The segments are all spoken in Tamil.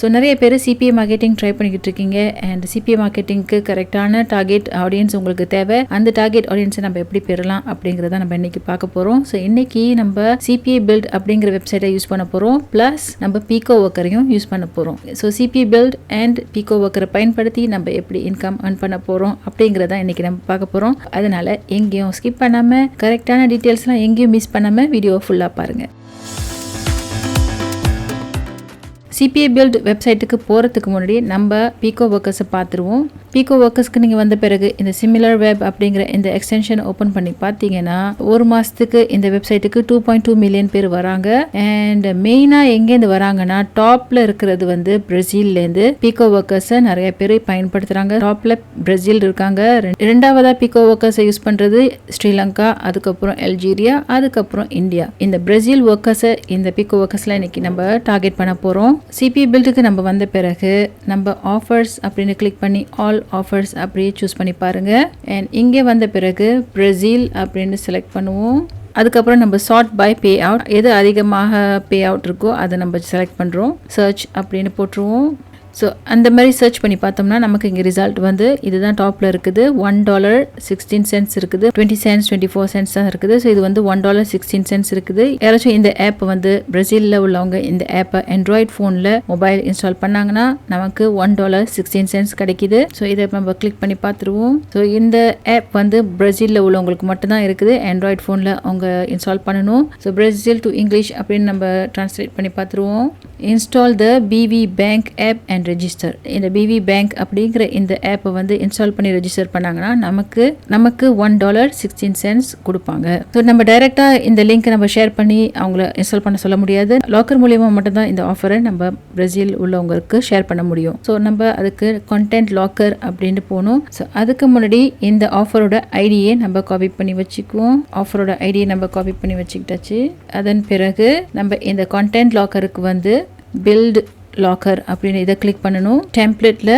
ஸோ நிறைய பேர் சிபிஏ மார்க்கெட்டிங் ட்ரை பண்ணிக்கிட்டு இருக்கீங்க அண்ட் சிபிஏ மார்க்கெட்டிங்க்கு கரெக்டான டார்கெட் ஆடியன்ஸ் உங்களுக்கு தேவை. அந்த டார்கெட் ஆடியன்ஸை நம்ம எப்படி பெறலாம் அப்படிங்கிறத நம்ம இன்னைக்கு பார்க்க போகிறோம். ஸோ இன்னைக்கு நம்ம சிபிஏ பில்ட் அப்படிங்கிற வெப்சைட்டை யூஸ் பண்ண போகிறோம். ப்ளஸ் நம்ம பீகோ ஒர்க்கரையும் யூஸ் பண்ண போகிறோம். ஸோ சிபிஏ பில்ட் அண்ட் பீகோ ஒர்க்கரை பயன்படுத்தி நம்ம எப்படி இன்கம் earn பண்ண போகிறோம் அப்படிங்கிறத இன்னைக்கு நம்ம பார்க்க போகிறோம். அதனால எங்கேயும் ஸ்கிப் பண்ணாமல் கரெக்டான டீட்டெயில்ஸ்லாம் எங்கேயும் மிஸ் பண்ணாமல் வீடியோ ஃபுல்லாக பாருங்கள். சிபிஏ பில்ட் வெப்சைட்டுக்கு போகிறதுக்கு முன்னாடி நம்ம பீகோ ஒர்க்கர்ஸை பார்த்துருவோம். பீகோ ஒர்க்கர்ஸ்க்கு நீங்கள் வந்த பிறகு இந்த சிமிலர் வெப் அப்படிங்கிற இந்த எக்ஸ்டென்ஷன் ஓப்பன் பண்ணி பார்த்தீங்கன்னா ஒரு மாதத்துக்கு இந்த வெப்சைட்டுக்கு 2.2 மில்லியன் பேர் வராங்க. அண்ட் மெயினாக எங்கேருந்து வராங்கன்னா டாப்பில் இருக்கிறது வந்து பிரேசில்லேருந்து பீகோ ஒர்க்கர்ஸை நிறைய பேர் பயன்படுத்துகிறாங்க. டாப்பில் பிரேசில் இருக்காங்க. ரெண்டாவதாக பீகோ ஒர்க்கர்ஸை யூஸ் பண்ணுறது ஸ்ரீலங்கா, அதுக்கப்புறம் அல்ஜீரியா, அதுக்கப்புறம் இந்தியா. இந்த பிரேசில் ஒர்க்கர்ஸை இந்த பீகோ ஒர்க்கர்ஸில் இன்னைக்கு நம்ம டார்கெட் பண்ண போகிறோம். சிபிஏ பில்டுக்கு நம்ம வந்த பிறகு நம்ம ஆஃபர்ஸ் அப்படின்னு கிளிக் பண்ணி ஆல் ஆஃபர்ஸ் அப்படியே சூஸ் பண்ணி பாருங்க. அண்ட் இங்கே வந்த பிறகு பிரேசில் அப்படின்னு செலக்ட் பண்ணுவோம். அதுக்கப்புறம் நம்ம சார்ட் பை பே அவுட், எது அதிகமாக பே அவுட் இருக்கோ அதை நம்ம செலக்ட் பண்ணுறோம். சர்ச் அப்படின்னு போட்டுருவோம். ஸோ அந்த மாதிரி சர்ச் பண்ணி பார்த்தோம்னா நமக்கு இங்கே ரிசல்ட் வந்து இதுதான் டாப்பில் இருக்குது. $1.16 இருக்குது, 20 cents 24 cents தான் இருக்குது. ஸோ இது வந்து $1.16 இருக்குது. யாராச்சும் இந்த ஆப்பை வந்து பிரேசிலில் உள்ளவங்க இந்த ஆப்பை ஆண்ட்ராய்ட் ஃபோனில் மொபைல் இன்ஸ்டால் பண்ணாங்கன்னா நமக்கு $1.16 கிடைக்குது. ஸோ இதை நம்ம கிளிக் பண்ணி பார்த்துருவோம். ஸோ இந்த ஆப் வந்து பிரேசிலில் உள்ளவங்களுக்கு மட்டும்தான் இருக்குது. ஆண்ட்ராய்ட் ஃபோனில் அவங்க இன்ஸ்டால் பண்ணணும். ஸோ பிரேசில் டு இங்கிலீஷ் அப்படின்னு நம்ம டிரான்ஸ்லேட் பண்ணி பார்த்துருவோம். Install the PV bank app and register. இந்த பிவி பேங்க் அப்படிங்கிற இந்த ஆப்பை வந்து இன்ஸ்டால் பண்ணி ரெஜிஸ்டர் பண்ணாங்கன்னா நமக்கு $1.16 கொடுப்பாங்க. ஸோ நம்ம டைரக்டா இந்த லிங்க் நம்ம ஷேர் பண்ணி அவங்கள இன்ஸ்டால் பண்ண சொல்ல முடியாது. லாக்கர் மூலியமா மட்டும்தான் இந்த ஆஃபரை நம்ம பிரேசில் உள்ளவங்களுக்கு ஷேர் பண்ண முடியும். ஸோ நம்ம அதுக்கு கண்டென்ட் லாக்கர் அப்படின்னு போகணும். ஸோ அதுக்கு முன்னாடி இந்த ஆஃபரோட ஐடியை நம்ம காப்பி பண்ணி வச்சுக்குவோம். ஆஃபரோட ஐடியை நம்ம காப்பி பண்ணி வச்சுக்கிட்டாச்சு. அதன் பிறகு நம்ம இந்த கண்டென்ட் லாக்கருக்கு வந்து பில்ட் லாக்கர் அப்படின்னு இதை கிளிக் பண்ணணும். டெம்ப்ளேட்டில்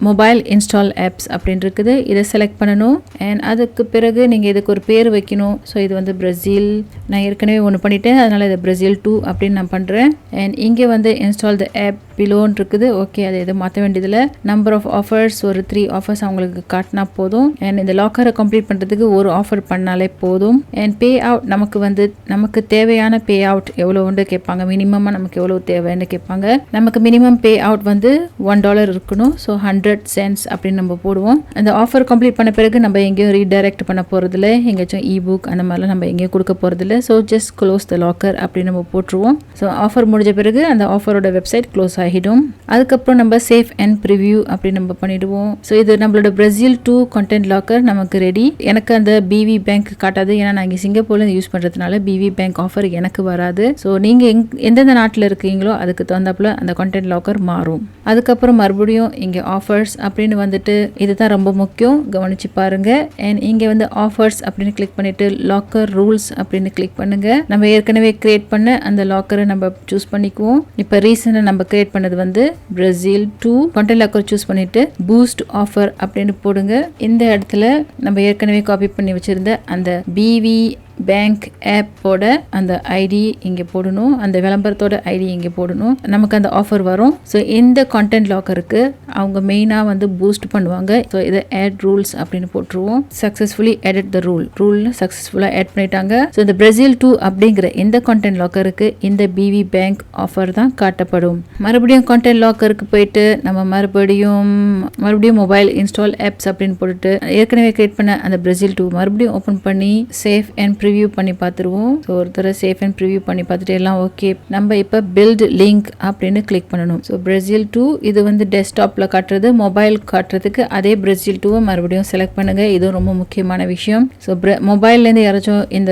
மொபைல் இன்ஸ்டால் ஆப்ஸ் அப்படின்னு இருக்குது, இதை செலக்ட் பண்ணணும். அண்ட் அதுக்கு பிறகு நீங்கள் இதுக்கு ஒரு பேர் வைக்கணும். ஸோ இது வந்து பிரேசில், நான் ஏற்கனவே ஒன்று பண்ணிட்டேன், அதனால் இது பிரேசில் 2 அப்படின்னு நான் பண்ணுறேன். அண்ட் இங்கே வந்து இன்ஸ்டால் த ஆப் பிலோன்னு இருக்குது. ஓகே, அதை எதுவும் மாற்ற வேண்டியதில்லை. நம்பர் ஆஃப் ஆஃபர்ஸ் ஒரு 3 ஆஃபர்ஸ் அவங்களுக்கு காட்டினா போதும். அண்ட் இந்த லாக்கரை கம்ப்ளீட் பண்ணுறதுக்கு ஒரு ஆஃபர் பண்ணாலே போதும். அண்ட் பே அவுட் நமக்கு தேவையான பே அவுட் எவ்வளோ உண்டு கேட்பாங்க. மினிமமாக நமக்கு எவ்வளோ தேவைன்னு கேட்பாங்க. நமக்கு மினிமம் பே அவுட் வந்து $1 இருக்கணும். ஸோ 100 cents அப்படின்னு நம்ம போடுவோம். அந்த ஆஃபர் கம்ப்ளீட் பண்ண பிறகு நம்ம எங்கேயும் ரீடைரக்ட் பண்ண போகிறதில்ல, எங்கேயாச்சும் இபுக் அந்த மாதிரிலாம் நம்ம எங்கேயும் கொடுக்க போகிறதில்ல. So just close the locker அப்படின்னு நம்ம போட்டுருவோம். ஸோ ஆஃபர் முடிஞ்ச பிறகு அந்த ஆஃபரோட வெப்சைட் க்ளோஸ் ஆகிடும். அதுக்கப்புறம் நம்ம சேஃப் அண்ட் ப்ரிவியூ அப்படின்னு நம்ம பண்ணிடுவோம். ஸோ இது நம்மளோட பிரேசில் 2 கண்டென்ட் லாக்கர் நமக்கு ரெடி. எனக்கு அந்த பிவி பேங்க் காட்டாது, ஏன்னா நான் இங்கே சிங்கப்பூர்ல யூஸ் பண்ணுறதுனால பிவி பேங்க் ஆஃபர் எனக்கு வராது. ஸோ நீங்கள் எந்தெந்த நாட்டில் இருக்கீங்களோ அதுக்கு தகுந்தாப்புல அந்த கண்டென்ட் லாக்கர் மாறும். அதுக்கப்புறம் மறுபடியும் இங்கே ஆஃபர்ஸ் அப்படின்னு வந்துட்டு இதுதான் ரொம்ப முக்கியம், கவனிச்சு பாருங்க. அண்ட் இங்கே வந்து ஆஃபர்ஸ் அப்படின்னு கிளிக் பண்ணிட்டு லாக்கர் ரூல்ஸ் அப்படின்னு கிளிக் பண்ணுங்க. நம்ம ஏற்கனவே கிரியேட் பண்ண அந்த லாக்கரை நம்ம சூஸ் பண்ணிக்குவோம். இப்போ ரீசெண்டாக நம்ம கிரியேட் பண்ணது வந்து பிரேசில் 2 கண்டென்ட் லாக்கர் சூஸ் பண்ணிட்டு பூஸ்ட் ஆஃபர் அப்படின்னு போடுங்க. இந்த இடத்துல நம்ம ஏற்கனவே காப்பி பண்ணி வச்சிருந்த அந்த பிவி பேங்க் ஆப்போட அந்த ஐடி இங்கே போடணும், அந்த விளம்பரத்தோட ஐடி இங்கே போடணும். நமக்கு அந்த ஆஃபர் வரும். ஸோ இந்த கண்டென்ட் லாக்கருக்கு அவங்க மெயினாக வந்து பூஸ்ட் பண்ணுவாங்க. ஸோ இதை ஆட் ரூல்ஸ் அப்படின்னு போட்டுருவோம். சக்ஸஸ்ஃபுல்லி எடிட் த ரூல் சக்ஸஸ்ஃபுல்லாக ஆட் பண்ணிட்டாங்க. ஸோ இந்த பிரேசில் 2 அப்படிங்கிற இந்த கண்டென்ட் லாக்கருக்கு இந்த பிவி பேங்க் ஆஃபர் தான் காட்டப்படும். மறுபடியும் கண்டென்ட் லாக்கருக்கு போயிட்டு நம்ம மறுபடியும் மொபைல் இன்ஸ்டால் ஆப்ஸ் அப்படின்னு போட்டுட்டு ஏற்கனவே கிரியேட் பண்ண அந்த பிரேசில் 2 மறுபடியும் ஓப்பன் பண்ணி சேஃப் அண்ட் ப்ரிவியூ பண்ணி பார்த்துருவோம். ஸோ ஒரு தடவை சேஃப் அண்ட் ப்ரிவியூ பண்ணி பார்த்துட்டு எல்லாம் ஓகே. நம்ம இப்போ பில்ட் லிங்க் அப்படின்னு கிளிக் பண்ணணும். ஸோ பிரேசில் 2 இது வந்து டெஸ்க்டாப்பில் காட்டுறது, மொபைல் காட்டுறதுக்கு அதே பிரேசில் 2 மறுபடியும் செலக்ட் பண்ணுங்க. இது ரொம்ப முக்கியமான விஷயம். ஸோ மொபைல்லேருந்து யாராச்சும் இந்த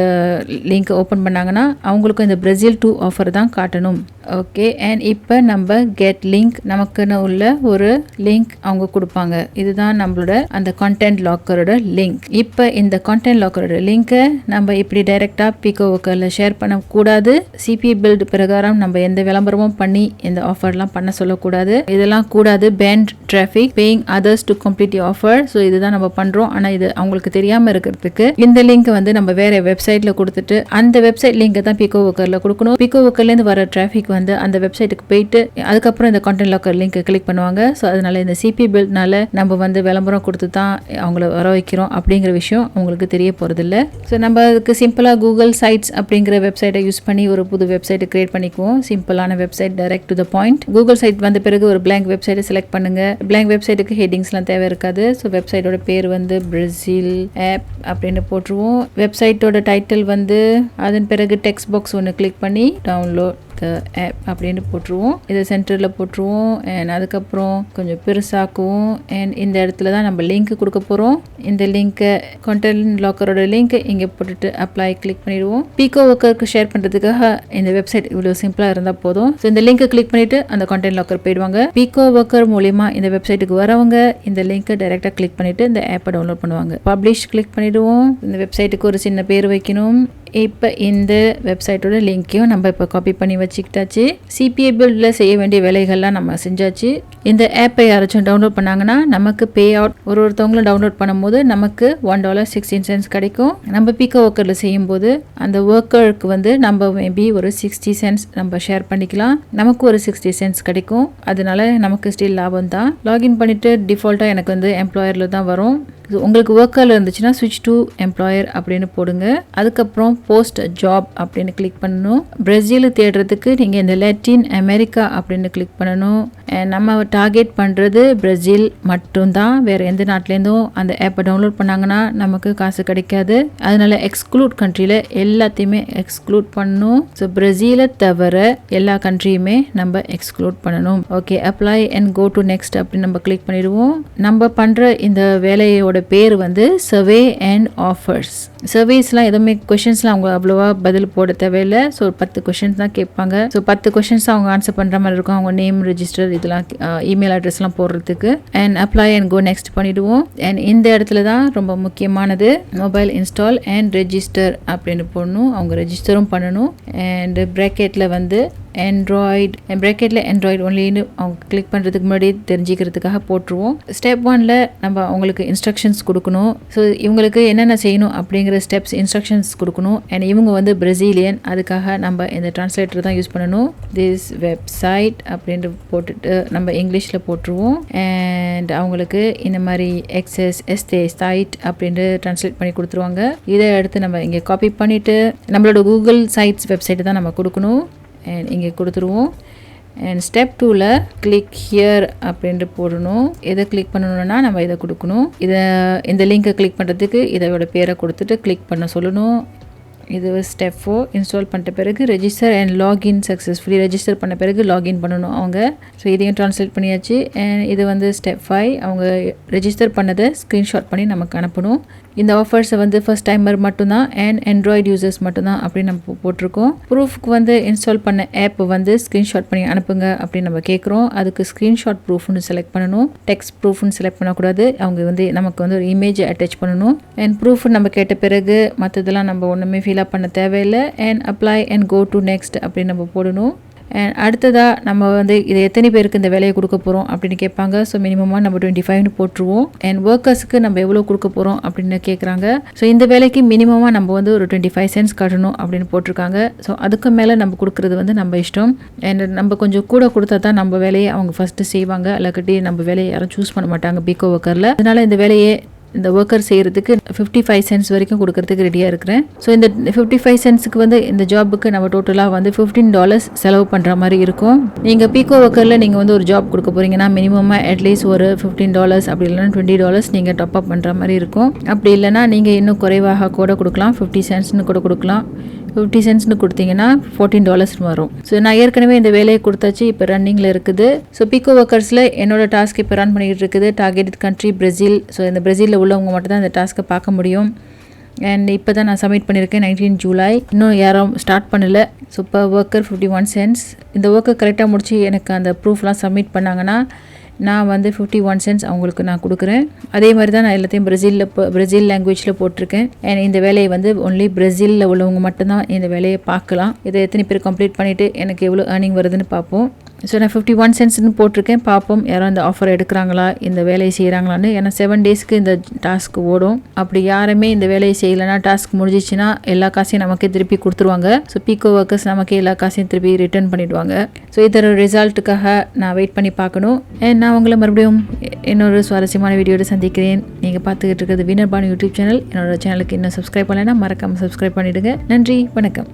லிங்க் ஓப்பன் பண்ணாங்கன்னா அவங்களுக்கும் இந்த பிரேசில் 2 ஆஃபர் தான் காட்டணும். ஓகே. அண்ட் இப்போ நம்ம கெட் லிங்க், நமக்குன்னு உள்ள ஒரு லிங்க் அவங்க கொடுப்பாங்க. இதுதான் நம்மளோட அந்த கண்டென்ட் லாக்கரோட லிங்க். இப்போ இந்த கண்டென்ட் லாக்கரோட லிங்கை நம்ம இப்படி டைரெக்டாக பீகோ ஒர்க்கரில் ஷேர் பண்ணக்கூடாது. சிபிஏ பில்ட் பிரகாரம் நம்ம எந்த விளம்பரமும் பண்ணி இந்த ஆஃபர்லாம் பண்ண சொல்லக்கூடாது. இதெல்லாம் கூடாது. Paid traffic, paying others to complete the offer. So இதுதான் நம்ம பண்ணுறோம். ஆனால் இது அவங்களுக்கு தெரியாமல் இருக்கிறதுக்கு இந்த லிங்க் வந்து நம்ம வேற வெப்சைட்டில் கொடுத்துட்டு அந்த வெப்சைட் லிங்கை தான் பீகோ ஒர்க்கரில் கொடுக்கணும். பீகோ ஒர்க்கர்லேருந்து வர டிராஃபிக் வந்து அந்த வெப்சைட்டுக்கு போயிட்டு அதுக்கப்புறம் இந்த கான்டென்ட் லாக்கர் லிங்க் கிளிக் பண்ணுவாங்க. ஸோ அதனால இந்த CPA buildனால நம்ம வந்து விளம்பரம் கொடுத்து தான் அவங்கள வர வைக்கிறோம் அப்படிங்கிற விஷயம் அவங்களுக்கு தெரிய போகிறதில்ல. ஸோ நம்ம அதுக்கு சிம்பிளாக கூகுள் சைட்ஸ் அப்படிங்கிற வெப்சைட்டை யூஸ் பண்ணி ஒரு புது வெப்சைட்டை கிரியேட் பண்ணிக்குவோம். சிம்பிளான website, direct to the point. Google side வந்த பிறகு ஒரு பிளாங்க் வெப்சைட்டை செலக்ட் பண்ணுங்க. பிளாங்க் வெப்சைட்டுக்கு ஹெட்டிங்ஸ்லாம் தேவை இருக்காது. ஸோ வெப்சைட்டோட பேர் வந்து பிரேசில் ஆப் அப்படின்னு போட்டுருவோம். வெப்சைட்டோட டைட்டில் வந்து அதன் பிறகு டெக்ஸ்ட் பாக்ஸ் ஒன்று கிளிக் பண்ணி டவுன்லோட் த ஆப் அப்படின்னு போட்டுருவோம். இதை சென்டரில் போட்டுருவோம். அண்ட் அதுக்கப்புறம் கொஞ்சம் பெருசாக்குவோம். அண்ட் இந்த இடத்துல தான் நம்ம லிங்க் கொடுக்க போகிறோம். இந்த லிங்க்கை கான்டென்ட் லாக்கரோட லிங்க் இங்கே போட்டுட்டு அப்ளை கிளிக் பண்ணிடுவோம். பீகோ ஒர்க்கருக்கு ஷேர் பண்ணுறதுக்காக இந்த வெப்சைட் இவ்வளோ சிம்பிளாக இருந்தால் போதும். ஸோ இந்த லிங்க்கை கிளிக் பண்ணிவிட்டு அந்த கான்டென்ட் லாக்கர் போயிடுவாங்க. பீகோ ஒர்க்கர் மூலிமா இந்த வெப்சைட்டுக்கு வரவங்க இந்த லிங்க்கை டைரெக்டாக கிளிக் பண்ணிவிட்டு இந்த ஆப்பை டவுன்லோட் பண்ணுவாங்க. பப்ளிஷ் கிளிக் பண்ணிவிடுவோம். இந்த வெப்சைட்டுக்கு ஒரு சின்ன பேர் வைக்கணும். இப்போ இந்த வெப்சைட்டோட லிங்க்கையும் நம்ம இப்போ காப்பி பண்ணி வச்சுக்கிட்டாச்சு. CPA buildல செய்ய வேண்டிய வேலைகள்லாம் நம்ம செஞ்சாச்சு. இந்த ஆப்பை யாராச்சும் டவுன்லோட் பண்ணாங்கன்னா நமக்கு பே அவுட் ஒருத்தவங்களும் டவுன்லோட் பண்ணும்போது நமக்கு $1.16 கிடைக்கும். நம்ம பீகோ ஒர்க்கரில் செய்யும்போது அந்த ஒர்க்கருக்கு வந்து நம்ம மேபி ஒரு 60 cents நம்ம ஷேர் பண்ணிக்கலாம். நமக்கு ஒரு 60 cents கிடைக்கும். அதனால நமக்கு ஸ்டில் லாபம் தான். லாகின் பண்ணிவிட்டு டிஃபால்ட்டாக எனக்கு வந்து எம்ப்ளாயரில் தான் வரும். உங்களுக்கு ஒர்க்கரில் இருந்துச்சுன்னா ஸ்விட்ச் டு எம்ப்ளாயர் அப்படின்னு போடுங்க. அதுக்கப்புறம் போஸ்ட் ஜாப் அப்படின்னு கிளிக் பண்ணணும். பிரேசில் தேடுறதுக்கு நீங்கள் இந்த லாட்டின் அமெரிக்கா அப்படின்னு கிளிக் பண்ணணும். நம்ம டார்கெட் பண்ணுறது பிரேசில் மட்டும்தான். வேறு எந்த நாட்டிலேருந்தும் அந்த ஆப்பை டவுன்லோட் பண்ணாங்கன்னா நமக்கு காசு கிடைக்காது. அதனால எக்ஸ்க்ளூட் கண்ட்ரியில் எல்லாத்தையுமே எக்ஸ்க்ளூட் பண்ணணும். ஸோ பிரேசிலை தவிர எல்லா கண்ட்ரியுமே நம்ம எக்ஸ்க்ளூட் பண்ணணும். Okay, apply and go to next அப்படின்னு நம்ம கிளிக் பண்ணிடுவோம். நம்ம பண்ணுற இந்த வேலையோட பேர் வந்து சர்வே அண்ட் ஆஃபர்ஸ். சர்வேஸ்லாம் எதுவுமே கொஷின்ஸ்லாம் அவங்க அவ்வளோவா பதில் போட தேவையில்லை. ஸோ 10 கொஷின்ஸ் தான் கேட்பாங்க. ஸோ 10 கொஷின்ஸ் அவங்க ஆன்சர் பண்ணுற மாதிரி இருக்கும். அவங்க நேம், ரெஜிஸ்டர், இதெல்லாம் இமெயில் அட்ரஸ்லாம் போடுறதுக்கு. And apply and go next பண்ணிவிடுவோம். அண்ட் இந்த இடத்துல தான் ரொம்ப முக்கியமானது மொபைல் இன்ஸ்டால் அண்ட் ரெஜிஸ்டர் அப்படின்னு போடணும். அவங்க ரெஜிஸ்டரும் பண்ணணும். அண்ட் ப்ராக்கெட்டில் வந்து ஆண்ட்ராய்டு ஒன்லின்னு அவங்க கிளிக் பண்ணுறதுக்கு முன்னாடி தெரிஞ்சிக்கிறதுக்காக போட்டுருவோம். ஸ்டெப் 1ல நம்ம அவங்களுக்கு இன்ஸ்ட்ரக்ஷன்ஸ் கொடுக்கணும். ஸோ இவங்களுக்கு என்னென்ன செய்யணும் அப்படிங்கிற ஸ்டெப்ஸ் இன்ஸ்ட்ரக்ஷன்ஸ் கொடுக்கணும். அண்ட் இவங்க வந்து பிரேசிலியன், அதுக்காக நம்ம இந்த டிரான்ஸ்லேட்டர் தான் யூஸ் பண்ணணும். திஸ் வெப்சைட் அப்படின்ட்டு போட்டுட்டு நம்ம இங்கிலீஷில் போட்டுருவோம். அண்ட் அவங்களுக்கு இந்த மாதிரி எஸ்டே சைட் அப்படின்ட்டு டிரான்ஸ்லேட் பண்ணி கொடுத்துருவாங்க. இதை எடுத்து நம்ம இங்கே காப்பி பண்ணிவிட்டு நம்மளோட கூகுள் சைட்ஸ் வெப்சைட்டை தான் நம்ம கொடுக்கணும். அண்ட் இங்கே கொடுத்துருவோம். அண்ட் ஸ்டெப் 2ல கிளிக் ஹியர் அப்படின்ட்டு போடணும். எதை கிளிக் பண்ணணும்னா நம்ம இதை கொடுக்கணும். இந்த லிங்கை கிளிக் பண்ணுறதுக்கு இதோட பேரை கொடுத்துட்டு கிளிக் பண்ண சொல்லணும். இது ஸ்டெப் 4. இன்ஸ்டால் பண்ணிட்ட பிறகு register and login successfully. Register பண்ண பிறகு லாகின் பண்ணணும் அவங்க. ஸோ இதையும் ட்ரான்ஸ்லேட் பண்ணியாச்சு. அண்ட் இது வந்து ஸ்டெப் 5. அவங்க ரெஜிஸ்டர் பண்ணதை ஸ்க்ரீன்ஷாட் பண்ணி நமக்கு அனுப்பணும். இந்த ஆஃபர்ஸை வந்து ஃபர்ஸ்ட் டைமர் மட்டும்தான் அண்ட் ஆண்ட்ராய்டு யூசர்ஸ் மட்டும்தான் அப்படின்னு நம்ம போட்டிருக்கோம். ப்ரூஃப்க்கு வந்து இன்ஸ்டால் பண்ண ஆப் வந்து ஸ்க்ரீன்ஷாட் பண்ணி அனுப்புங்க அப்படின்னு நம்ம கேட்குறோம். அதுக்கு ஸ்க்ரீன்ஷாட் ப்ரூஃப்னு செலக்ட் பண்ணணும். டெக்ஸ்ட் ப்ரூஃப்னு செலக்ட் பண்ணக்கூடாது. அவங்க வந்து நமக்கு வந்து ஒரு இமேஜை அட்டாச் பண்ணணும். அண்ட் ப்ரூஃப் நம்ம கேட்ட பிறகு மற்றதெல்லாம் நம்ம ஒன்றுமே ஃபில்அப் பண்ண தேவையில்லை. And apply and go to next அப்படின்னு நம்ம போடணும். அண்ட் அடுத்ததாக நம்ம வந்து இதை எத்தனை பேருக்கு இந்த வேலையை கொடுக்க போகிறோம் அப்படின்னு கேட்பாங்க. ஸோ மினிமமாக நம்ம 25ன்னு போட்டுருவோம். அண்ட் ஒர்க்கர்ஸுக்கு நம்ம எவ்வளோ கொடுக்க போகிறோம் அப்படின்னு கேட்குறாங்க. ஸோ இந்த வேலைக்கு மினிமமாக நம்ம வந்து ஒரு 25 cents கட்டணும் அப்படின்னு போட்டிருக்காங்க. ஸோ அதுக்கு மேலே நம்ம கொடுக்குறது வந்து நம்ம இஷ்டம். அண்ட் நம்ம கொஞ்சம் கூட கொடுத்தா தான் நம்ம வேலையை அவங்க ஃபஸ்ட்டு செய்வாங்க. இல்லாட்டி நம்ம வேலையை யாரும் சூஸ் பண்ண மாட்டாங்க பீகோ ஒர்க்கரில். அதனால் இந்த வேலையை இந்த ஒர்க்கர் செய்கிறதுக்கு 55 cents வரைக்கும் கொடுக்கறதுக்கு ரெடியாக இருக்கிறேன். ஸோ இந்த 55 centsக்கு வந்து இந்த ஜாபுக்கு நம்ம டோட்டலாக வந்து $15 செலவு பண்ணுற மாதிரி இருக்கும். நீங்கள் பீகோ ஒர்க்கரில் நீங்கள் வந்து ஒரு ஜாப் கொடுக்க போகிறீங்கன்னா மினிமமாக அட்லீஸ்ட் ஒரு $15 அப்படி இல்லைன்னா $20 நீங்கள் டாப் அப் பண்ணுற மாதிரி இருக்கும். அப்படி இல்லைனா நீங்கள் இன்னும் குறைவாக கூட கொடுக்கலாம். 50 centsன்னு கூட கொடுக்கலாம். 50 centsன்னு கொடுத்தீங்கன்னா $14 வரும். ஸோ நான் ஏற்கனவே இந்த வேலையை கொடுத்தாச்சு. இப்போ ரன்னிங்கில் இருக்குது. ஸோ பீகோ ஒர்க்கர்ஸில் என்னோட டாஸ்க் இப்போ ரன் பண்ணிகிட்டு இருக்குது. Target country Brazil. ஸோ இந்த பிரேசிலில் உள்ளவங்க மட்டும் தான் இந்த டாஸ்க்கை பார்க்க முடியும். அண்ட் இப்போ தான் நான் சப்மிட் பண்ணியிருக்கேன் 19 ஜூலை. இன்னும் யாரும் ஸ்டார்ட் பண்ணலை. ஸோ இப்போ ஒர்க்கர் 51 cents. இந்த ஒர்க்கை கரெக்டாக முடிச்சு எனக்கு அந்த ப்ரூஃப்லாம் சப்மிட் பண்ணாங்கன்னா நான் வந்து 51 cents அவங்களுக்கு நான் கொடுக்குறேன். அதே மாதிரி தான் நான் எல்லாத்தையும் பிரேசில் லாங்குவேஜில் போட்டிருக்கேன். அண்ட் இந்த வேலையை வந்து ஒன்லி பிரேசிலில் உள்ளவங்க மட்டும்தான் இந்த வேலையை பார்க்கலாம். இதை எத்தனை பேர் கம்ப்ளீட் பண்ணிவிட்டு எனக்கு எவ்வளோ ஏர்னிங் வருதுன்னு பார்ப்போம். ஸோ நான் 51 சென்ட்ஸ்னு போட்டிருக்கேன். பார்ப்போம் யாரும் இந்த ஆஃபர் எடுக்கிறாங்களா, இந்த வேலையை செய்கிறாங்களான்னு. ஏன்னா 7 டேஸ்க்கு இந்த டாஸ்க் ஓடும். அப்படி யாருமே இந்த வேலையை செய்யலைன்னா டாஸ்க் முடிஞ்சிச்சுன்னா எல்லா காசையும் நமக்கு திருப்பி கொடுத்துருவாங்க. ஸோ பீக்கோ ஒர்க்கர்ஸ் நமக்கு எல்லா காசையும் திருப்பி ரிட்டர்ன் பண்ணிடுவாங்க. ஸோ இதோட ரிசல்ட்டுக்காக நான் வெயிட் பண்ணி பார்க்கணும். நான் உங்களை மறுபடியும் இன்னொரு சுவாரஸ்யமான வீடியோட சந்திக்கிறேன். நீங்கள் பார்த்துக்கிட்டு இருக்கிறது வினர் பானு யூடியூப் சேனல். என்னோட சேனலுக்கு இன்னும் சப்ஸ்கிரைப் பண்ணலைன்னா மறக்காமல் சப்ஸ்கிரைப் பண்ணிவிடுங்க. நன்றி, வணக்கம்.